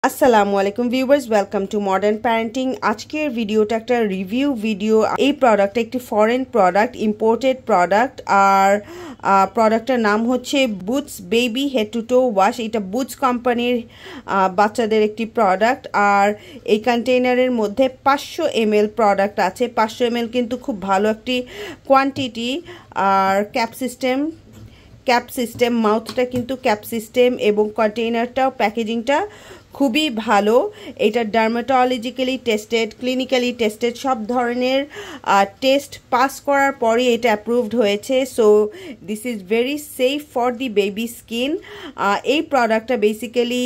আসসালামু আলাইকুম viewers, welcome to modern parenting. আজকের ভিডিওটা একটা রিভিউ ভিডিও। এই প্রোডাক্টটা একটি ফরেন প্রোডাক্ট, ইম্পোর্টেড প্রোডাক্ট। আর প্রোডাক্টটার নাম হচ্ছে boots baby head to to wash. এটা বুটস কোম্পানির বাচ্চাদের একটি প্রোডাক্ট। আর এই কন্টেইনারের মধ্যে 500 ml প্রোডাক্ট আছে। 500 ml কিন্তু খুব ভালো একটি কোয়ান্টিটি। আর ক্যাপ সিস্টেম, মাউথটা কিন্তু ক্যাপ সিস্টেম এবং কন্টেইনারটাও প্যাকেজিংটা খুবই ভালো। এটা ডার্মাটোলজিক্যালি টেস্টেড, ক্লিনিক্যালি টেস্টেড, সব ধরনের টেস্ট পাস করার পরে এটা অ্যাপ্রুভড হয়েছে। So this is very safe for the baby skin. এই প্রোডাক্টটা বেসিক্যালি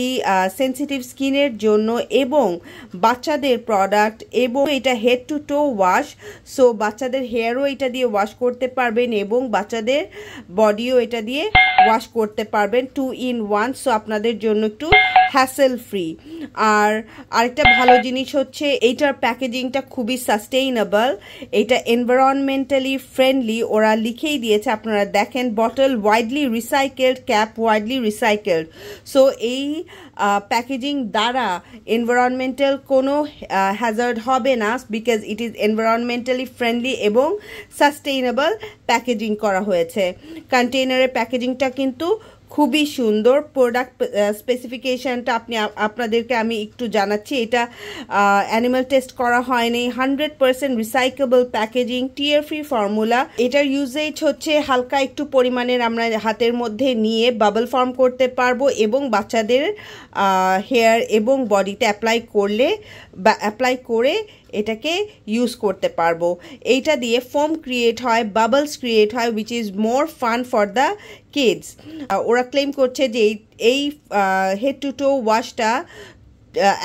সেন্সিটিভ স্কিনের জন্য এবং বাচ্চাদের প্রোডাক্ট, এবং এটা head to to wash. So বাচ্চাদের হেয়ারও এটা দিয়ে ওয়াশ করতে পারবেন এবং বাচ্চাদের বডিও এটা দিয়ে ওয়াশ করতে পারবেন 2 in 1। সো আপনাদের জন্য একটু হ্যাসেল ফ্রি। আর আরেকটা ভালো জিনিস হচ্ছে এইটার প্যাকেজিংটা খুবই সাস্টেইনেবল, এটা এনভায়রনমেন্টালি ফ্রেন্ডলি। ওরা লিখেই দিয়েছে, আপনারা দেখেন, bottle widely recycled, cap widely recycled. So এই প্যাকেজিং দ্বারা এনভায়রনমেন্টাল কোনো হ্যাজার্ড হবে না, because it is environmentally friendly এবং সাস্টেইনেবল প্যাকেজিং করা হয়েছে। কন্টেইনারের প্যাকেজিংটা কিন্তু খুবই সুন্দর। প্রোডাক্ট স্পেসিফিকেশনটা আপনাদেরকে আমি একটু জানাচ্ছি। এটা অ্যানিমাল টেস্ট করা হয়নি, 100% রিসাইকেবল প্যাকেজিং, টিয়ার ফ্রি ফর্মুলা। এটার ইউজেজ হচ্ছে হালকা একটু পরিমাণের আমরা হাতের মধ্যে নিয়ে বাবল ফর্ম করতে পারবো এবং বাচ্চাদের হেয়ার এবং বডিতে অ্যাপ্লাই করে এটাকে ইউজ করতে পারবো। এইটা দিয়ে ফোম ক্রিয়েট হয়, বাবলস ক্রিয়েট হয়, which is more fun for the kids. ওরা ক্লেম করছে যে এই হেড টু টো ওয়াশটা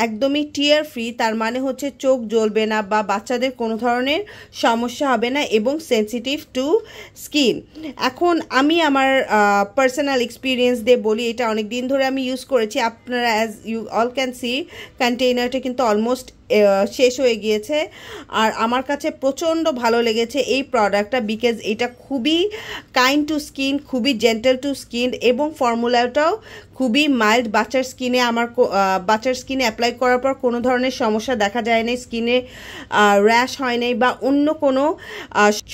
একদমই টিয়ার ফ্রি। তার মানে হচ্ছে চোখ জ্বলবে না বা বাচ্চাদের কোনো ধরনের সমস্যা হবে না এবং সেন্সিটিভ টু স্কিন। এখন আমি আমার পার্সোনাল এক্সপিরিয়েন্স দিয়ে বলি, এটা অনেক দিন ধরে আমি ইউজ করেছি। আপনারা as you all can see, কন্টেইনারটা কিন্তু অলমোস্ট শেষ হয়ে গিয়েছে। আর আমার কাছে প্রচণ্ড ভালো লেগেছে এই প্রোডাক্টটা, বিকজ এটা খুবই কাইন্ড টু স্কিন, খুবই জেন্টেল টু স্কিন এবং ফর্মুলাটাও খুবই মাইল্ড। বাচ্চার স্কিনে অ্যাপ্লাই করার পর কোনো ধরনের সমস্যা দেখা যায় না, স্কিনে র্যাশ হয় নাই বা অন্য কোনো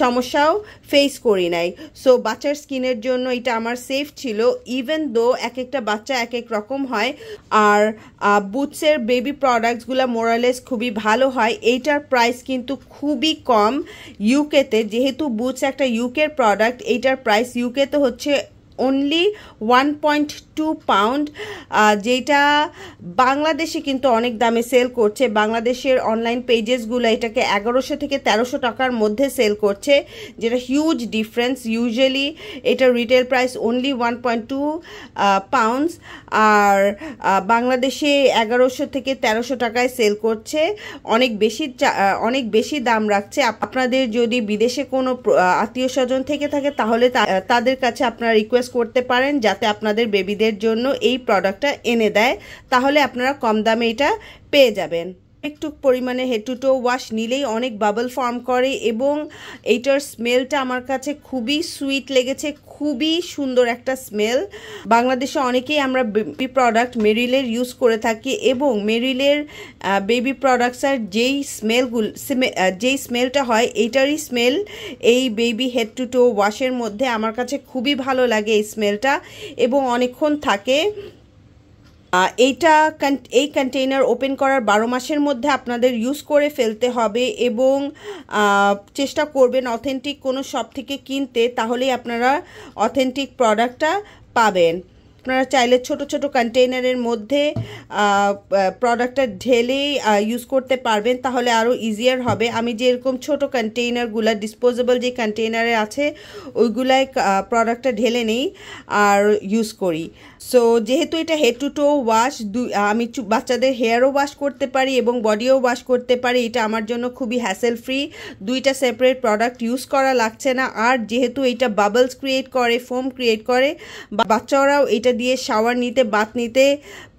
সমস্যাও ফেস করি নাই। সো বাচ্চার স্কিনের জন্য এটা আমার সেফ ছিল, ইভেন দো এক একটা বাচ্চা এক এক রকম হয়। আর বুটসের বেবি প্রোডাক্টসগুলো মোরালেস খুবই ভালো হয়। এইটার প্রাইস কিন্তু খুবই কম ইউকেতে, যেহেতু বুটস একটা ইউকের প্রোডাক্ট। এইটার প্রাইস ইউকেতে হচ্ছে অনলি 1.2 পাউন্ড, যেটা বাংলাদেশে কিন্তু অনেক দামে সেল করছে। বাংলাদেশের অনলাইন পেজেসগুলো এটাকে 1100 থেকে 1300 টাকার মধ্যে সেল করছে, যেটা হিউজ ডিফারেন্স। ইউজুয়ালি এটা রিটেল প্রাইস অনলি 1.2 পাউন্ডস, আর বাংলাদেশে 1100 থেকে 1300 টাকায় সেল করছে। অনেক বেশি দাম রাখছে। আপনাদের যদি বিদেশে কোনো আত্মীয় স্বজন থেকে থাকে তাহলে তাদের কাছে আপনারা রিকোয়েস্ট করতে পারেন যাতে আপনাদের বেবিদের জন্য এই প্রোডাক্টটা এনে দেয়, তাহলে আপনারা কম দামে এটা পেয়ে যাবেন। একটু পরিমাণে হেড টু টো ওয়াশ নিলেই অনেক বাবল ফর্ম করে এবং এইটার স্মেলটা আমার কাছে খুবই সুইট লেগেছে, খুবই সুন্দর একটা স্মেল। বাংলাদেশে অনেকেই আমরা বেবি প্রোডাক্ট মেরিলের ইউজ করে থাকি এবং মেরিলের বেবি প্রোডাক্টসের যেই স্মেলটা হয়, এইটারই স্মেল এই বেবি হেড টু টো ওয়াশের মধ্যে আমার কাছে খুবই ভালো লাগে এই স্মেলটা, এবং অনেকক্ষণ থাকে। এই কন্টেইনার ওপেন করার 12 মাসের মধ্যে আপনাদের ইউজ করে ফেলতে হবে এবং চেষ্টা করবেন অথেন্টিক কোনো শপ থেকে কিনতে, তাহলেই আপনারা অথেন্টিক প্রোডাক্টটা পাবেন। আপনারা চাইলে ছোট ছোট কন্টেইনারের মধ্যে প্রোডাক্টটা ঢেলে ইউজ করতে পারবেন, তাহলে আরও ইজিয়ার হবে। আমি যেরকম ছোট কন্টেইনারগুলো ডিসপোজেবল যে কন্টেইনারে আছে ওইগুলাই প্রোডাক্টটা ঢেলে নেই আর ইউজ করি। সো যেহেতু এটা হেড টু টো ওয়াশ, আমি বাচ্চাদের হেয়ারও ওয়াশ করতে পারি এবং বডিও ওয়াশ করতে পারি। এটা আমার জন্য খুবই হ্যাসেল ফ্রি, দুইটা সেপারেট প্রোডাক্ট ইউজ করা লাগছে না। আর যেহেতু এটা বাবলস ক্রিয়েট করে, ফোম ক্রিয়েট করে, বাচ্চারাও এটা দিয়ে শাওয়ার নিতে, বাথ নিতে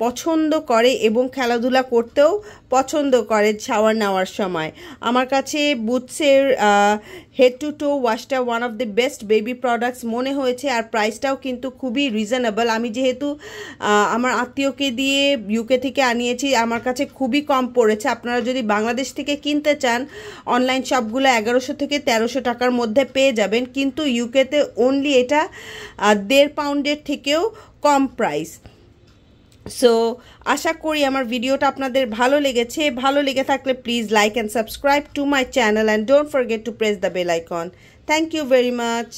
পছন্দ করে এবং খেলাধুলা করতেও পছন্দ করে শাওয়ার নেওয়ার সময়। আমার কাছে বুটসের হেড টু টো ওয়াশটা one of the best baby products মনে হয়েছে, আর প্রাইসটাও কিন্তু খুবই রিজনেবল। আমি যেহেতু আমার আত্মীয়কে দিয়ে ইউকে থেকে আনিয়েছি, আমার কাছে খুবই কম পড়েছে। আপনারা যদি বাংলাদেশ থেকে কিনতে চান অনলাইন শপগুলো 1100 থেকে 1300 টাকার মধ্যে পেয়ে যাবেন, কিন্তু ইউকেতে অনলি এটা 1.5 পাউন্ডের থেকেও কম প্রাইস। সো আশা করি আমার ভিডিওটা আপনাদের ভালো লেগেছে। ভালো লেগে থাকলে please like and subscribe to my channel and don't forget to press the bell icon. Thank you very much.